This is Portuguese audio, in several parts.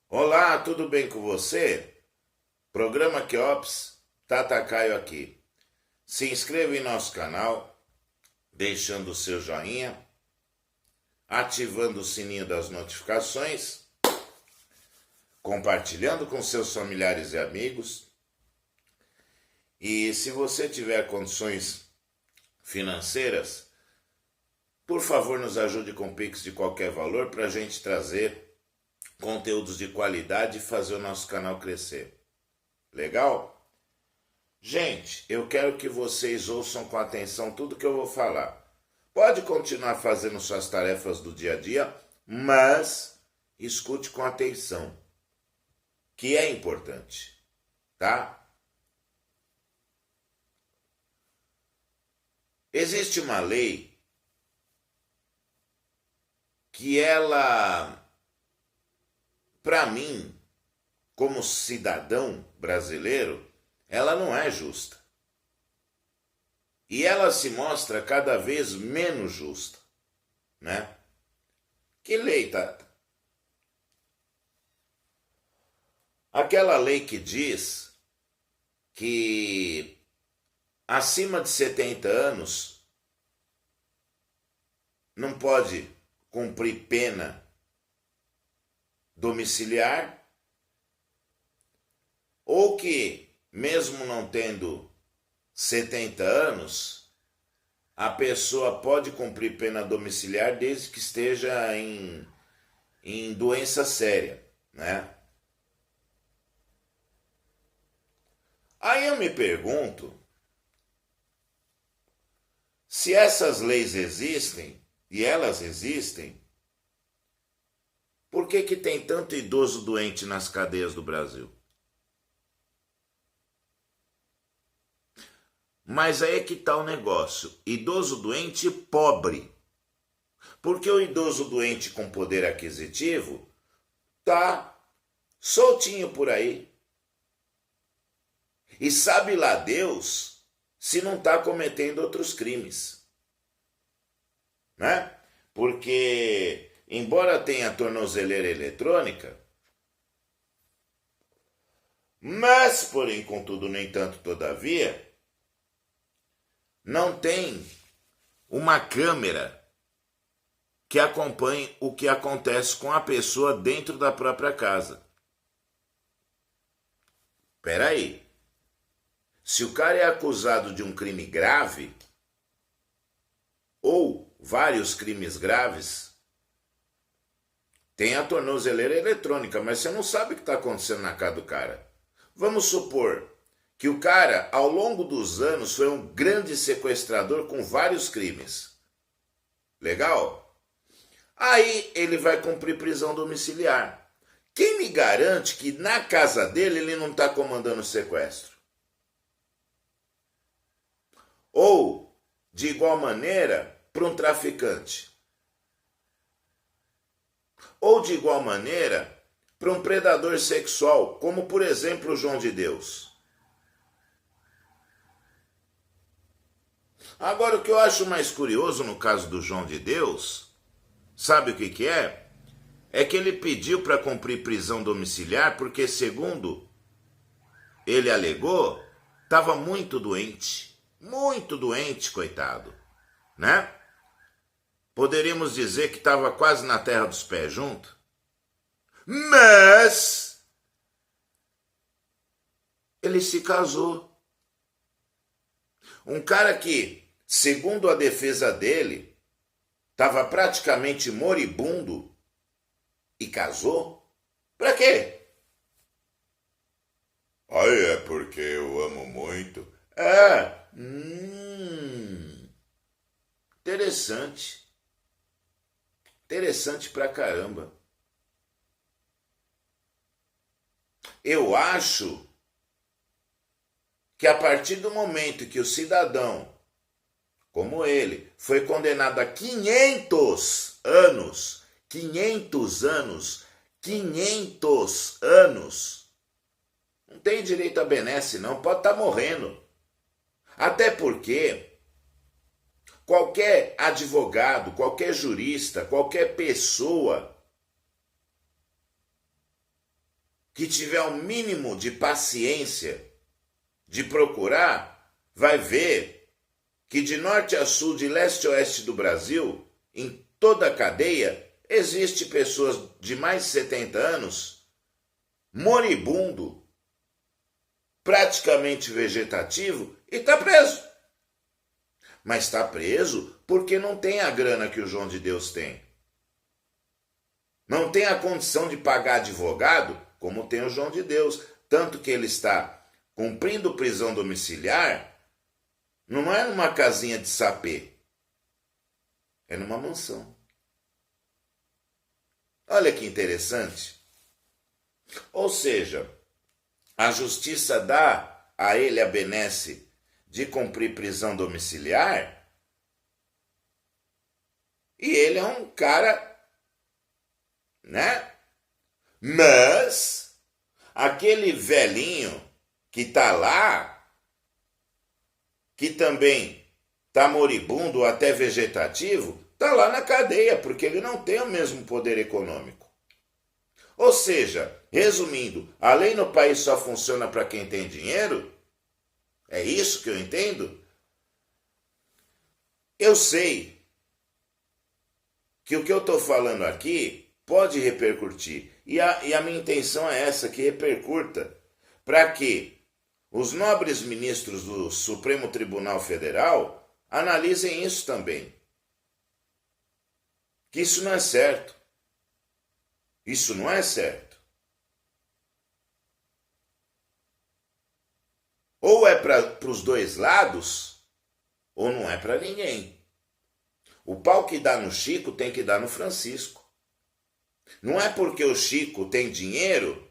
Olá, tudo bem com você? Programa Queops, Tata Caio aqui. Se inscreva em nosso canal, deixando o seu joinha, ativando o sininho das notificações, compartilhando com seus familiares e amigos. E se você tiver condições financeiras, por favor nos ajude com Pix de qualquer valor para a gente trazer conteúdos de qualidade e fazer o nosso canal crescer. Legal? Gente, eu quero que vocês ouçam com atenção tudo que eu vou falar. Pode continuar fazendo suas tarefas do dia a dia, mas escute com atenção, que é importante, tá? Existe uma lei que para mim, como cidadão brasileiro, ela não é justa. E ela se mostra cada vez menos justa, né? Que lei, Tata? Aquela lei que diz que acima de 70 anos não pode cumprir pena domiciliar, ou que, mesmo não tendo 70 anos, a pessoa pode cumprir pena domiciliar desde que esteja em doença séria, né? Aí eu me pergunto se essas leis existem, e elas existem, por que tem tanto idoso doente nas cadeias do Brasil? Mas aí é que está o negócio. Idoso doente pobre. Porque o idoso doente com poder aquisitivo tá soltinho por aí. E sabe lá Deus se não está cometendo outros crimes. Né? Porque, embora tenha tornozeleira eletrônica, mas, porém, contudo, no entanto, todavia, não tem uma câmera que acompanhe o que acontece com a pessoa dentro da própria casa. Espera aí. Se o cara é acusado de um crime grave, ou vários crimes graves, tem a tornozeleira eletrônica, mas você não sabe o que está acontecendo na casa do cara. Vamos supor que o cara, ao longo dos anos, foi um grande sequestrador com vários crimes. Legal? Aí ele vai cumprir prisão domiciliar. Quem me garante que na casa dele ele não está comandando o sequestro? Ou, de igual maneira, para um traficante. Ou, de igual maneira, para um predador sexual, como, por exemplo, o João de Deus. Agora, o que eu acho mais curioso no caso do João de Deus, sabe o que é? É que ele pediu para cumprir prisão domiciliar porque, segundo ele alegou, estava muito doente, coitado, né? Poderíamos dizer que estava quase na terra dos pés junto, mas ele se casou. Um cara que, segundo a defesa dele, estava praticamente moribundo e casou? Pra quê? Aí é porque eu amo muito. Interessante. Interessante pra caramba. Eu acho que a partir do momento que o cidadão, como ele, foi condenado a 500 anos, 500 anos, não tem direito à benesse não, pode estar morrendo. Até porque qualquer advogado, qualquer jurista, qualquer pessoa que tiver o mínimo de paciência de procurar, vai ver que de norte a sul, de leste a oeste do Brasil, em toda a cadeia, existe pessoas de mais de 70 anos, moribundo, praticamente vegetativo, e está preso. Mas está preso porque não tem a grana que o João de Deus tem. Não tem a condição de pagar advogado como tem o João de Deus. Tanto que ele está cumprindo prisão domiciliar, não é numa casinha de sapê, é numa mansão. Olha que interessante. Ou seja, a justiça dá a ele a benesse de cumprir prisão domiciliar e ele é um cara, né? Mas aquele velhinho que está lá, que também está moribundo ou até vegetativo, está lá na cadeia, porque ele não tem o mesmo poder econômico. Ou seja, resumindo, a lei no país só funciona para quem tem dinheiro? É isso que eu entendo? Eu sei que o que eu estou falando aqui pode repercutir. E a minha intenção é essa, que repercuta, para que os nobres ministros do Supremo Tribunal Federal analisem isso também. Que isso não é certo. Isso não é certo. Ou é para os dois lados, ou não é para ninguém. O pau que dá no Chico tem que dar no Francisco. Não é porque o Chico tem dinheiro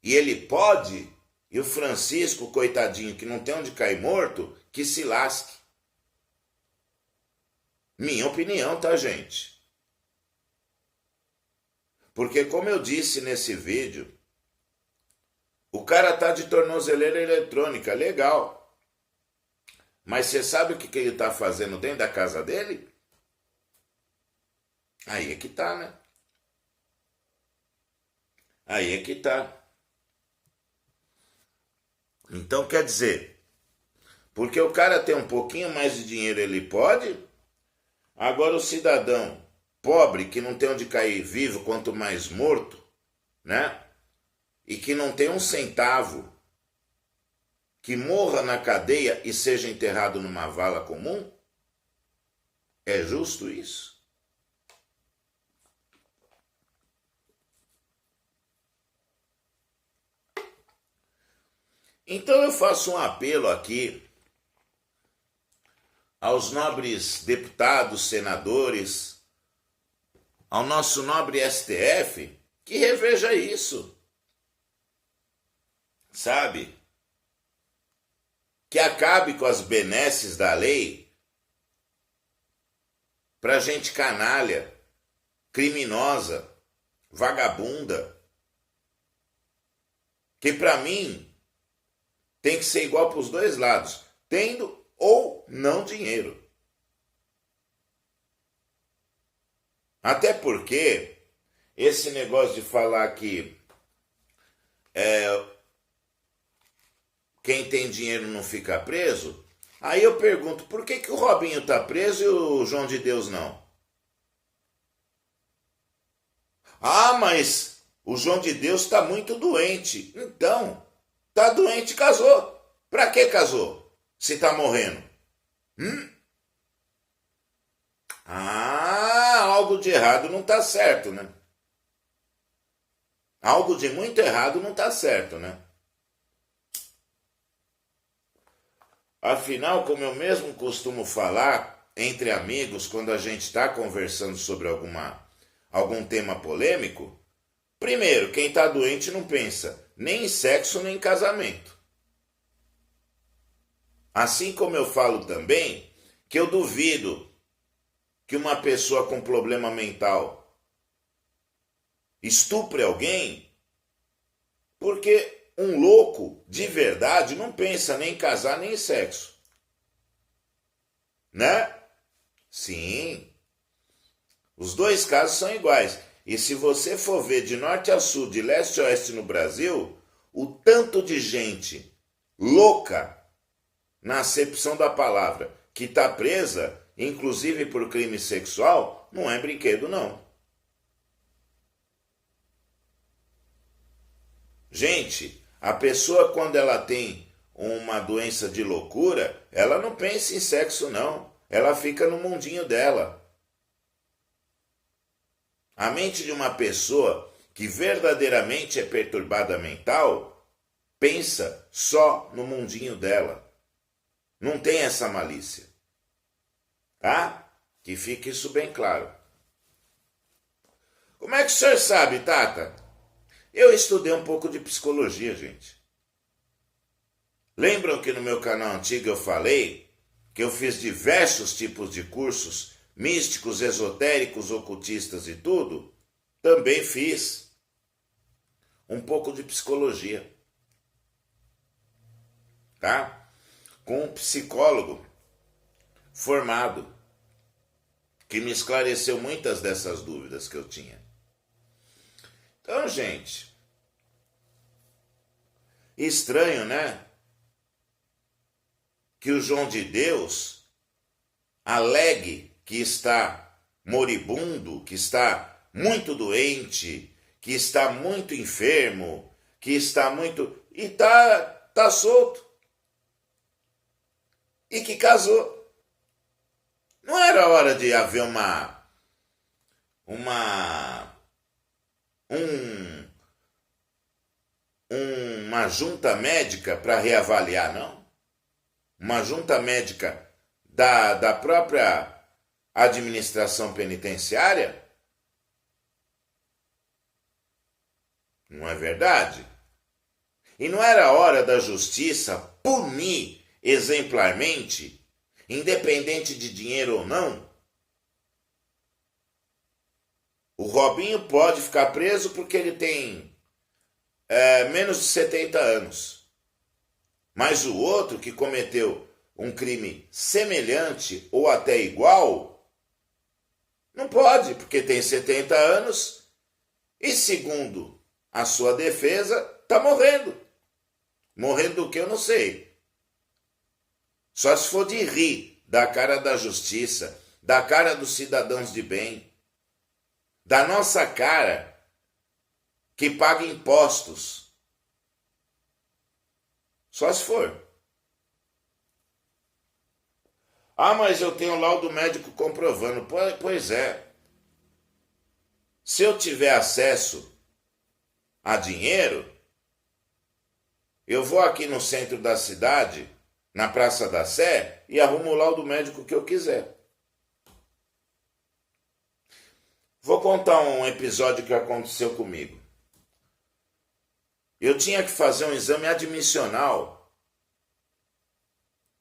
e ele pode, e o Francisco, coitadinho, que não tem onde cair morto, que se lasque. Minha opinião, tá, gente? Porque, como eu disse nesse vídeo, o cara tá de tornozeleira eletrônica, legal. Mas você sabe o que ele tá fazendo dentro da casa dele? Aí é que tá, né? Aí é que tá. Então, quer dizer, porque o cara tem um pouquinho mais de dinheiro, ele pode. Agora o cidadão pobre, que não tem onde cair vivo, quanto mais morto, né? E que não tem um centavo, que morra na cadeia e seja enterrado numa vala comum? É justo isso? Então eu faço um apelo aqui aos nobres deputados, senadores, ao nosso nobre STF, que reveja isso. Sabe? Que acabe com as benesses da lei para gente canalha, criminosa, vagabunda, que para mim tem que ser igual para os dois lados, tendo ou não dinheiro. Até porque esse negócio de falar que quem tem dinheiro não fica preso, aí eu pergunto, por que o Robinho está preso e o João de Deus não? Ah, mas o João de Deus está muito doente. Então, tá doente, casou. Pra que casou? Se tá morrendo. Ah, algo de errado não tá certo, né? Algo de muito errado não tá certo, né? Afinal, como eu mesmo costumo falar entre amigos quando a gente está conversando sobre algum tema polêmico, primeiro, quem está doente não pensa nem em sexo nem em casamento. Assim como eu falo também que eu duvido que uma pessoa com problema mental estupre alguém, porque um louco de verdade não pensa nem em casar nem em sexo. Né? Sim. Os dois casos são iguais. E se você for ver de norte a sul, de leste a oeste no Brasil, o tanto de gente louca, na acepção da palavra, que está presa, inclusive por crime sexual, não é brinquedo, não. Gente, a pessoa, quando ela tem uma doença de loucura, ela não pensa em sexo, não. Ela fica no mundinho dela. A mente de uma pessoa que verdadeiramente é perturbada mental, pensa só no mundinho dela. Não tem essa malícia. Tá? Que fique isso bem claro. Como é que o senhor sabe, Tata? Eu estudei um pouco de psicologia, gente. Lembram que no meu canal antigo eu falei que eu fiz diversos tipos de cursos místicos, esotéricos, ocultistas e tudo? Também fiz um pouco de psicologia. Tá? Com um psicólogo formado que me esclareceu muitas dessas dúvidas que eu tinha. Então, gente, estranho, né? Que o João de Deus alegue que está moribundo, que está muito doente, que está muito enfermo, que está muito... e tá solto. E que casou. Não era hora de haver uma junta médica para reavaliar, não? Uma junta médica da própria administração penitenciária? Não é verdade? E não era hora da justiça punir exemplarmente, independente de dinheiro ou não? O Robinho pode ficar preso porque ele tem menos de 70 anos. Mas o outro que cometeu um crime semelhante ou até igual, não pode, porque tem 70 anos e, segundo a sua defesa, está morrendo. Morrendo do que eu não sei. Só se for de rir da cara da justiça, da cara dos cidadãos de bem, da nossa cara que paga impostos. Só se for. Ah, mas eu tenho laudo médico comprovando. Pois é. Se eu tiver acesso a dinheiro, eu vou aqui no centro da cidade, na Praça da Sé, e arrumo o laudo médico que eu quiser. Vou contar um episódio que aconteceu comigo. Eu tinha que fazer um exame admissional.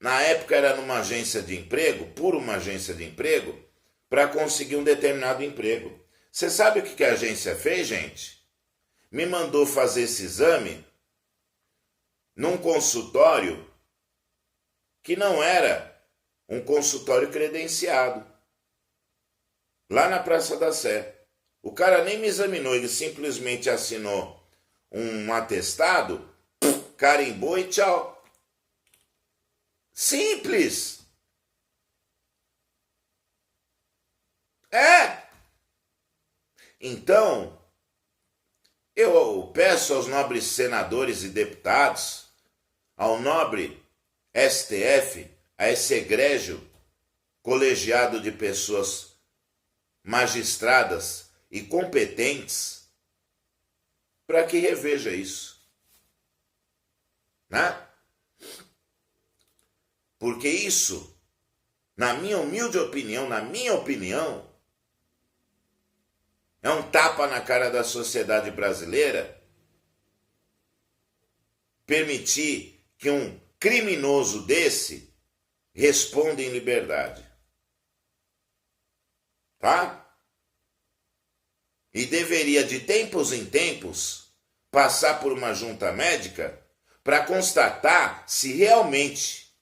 Na época era numa agência de emprego, por uma agência de emprego, para conseguir um determinado emprego. Você sabe o que a agência fez, gente? Me mandou fazer esse exame num consultório que não era um consultório credenciado. Lá na Praça da Sé. O cara nem me examinou, ele simplesmente assinou um atestado, carimbou e tchau. Simples. É. Então, eu peço aos nobres senadores e deputados, ao nobre STF, a esse egrégio colegiado de pessoas magistradas e competentes, para que reveja isso. Né? Porque isso, na minha humilde opinião, é um tapa na cara da sociedade brasileira permitir que um criminoso desse responda em liberdade. Tá? E deveria, de tempos em tempos, passar por uma junta médica para constatar se realmente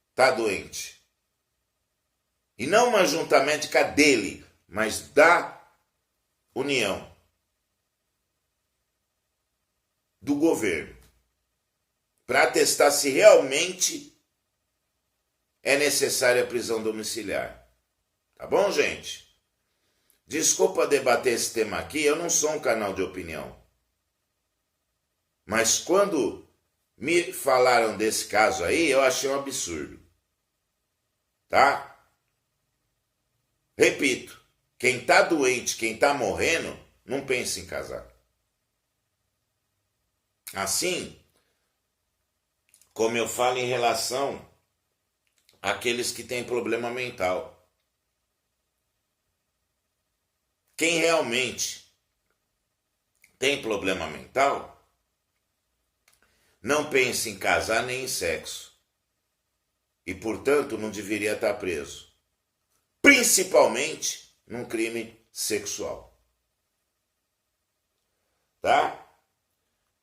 está doente. E não uma junta médica dele, mas da União do governo para testar se realmente é necessária a prisão domiciliar. Tá bom, gente? Desculpa debater esse tema aqui, eu não sou um canal de opinião. Mas quando me falaram desse caso aí, eu achei um absurdo. Tá? Repito, quem tá doente, quem tá morrendo, não pensa em casar. Assim, como eu falo em relação àqueles que têm problema mental. Quem realmente tem problema mental, não pensa em casar nem em sexo. E, portanto, não deveria estar preso. Principalmente num crime sexual. Tá?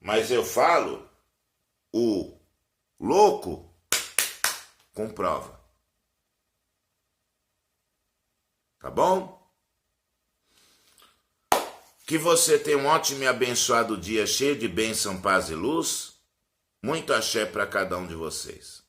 Mas eu falo, o louco comprova. Tá bom? Que você tenha um ótimo e abençoado dia cheio de bênção, paz e luz. Muito axé para cada um de vocês.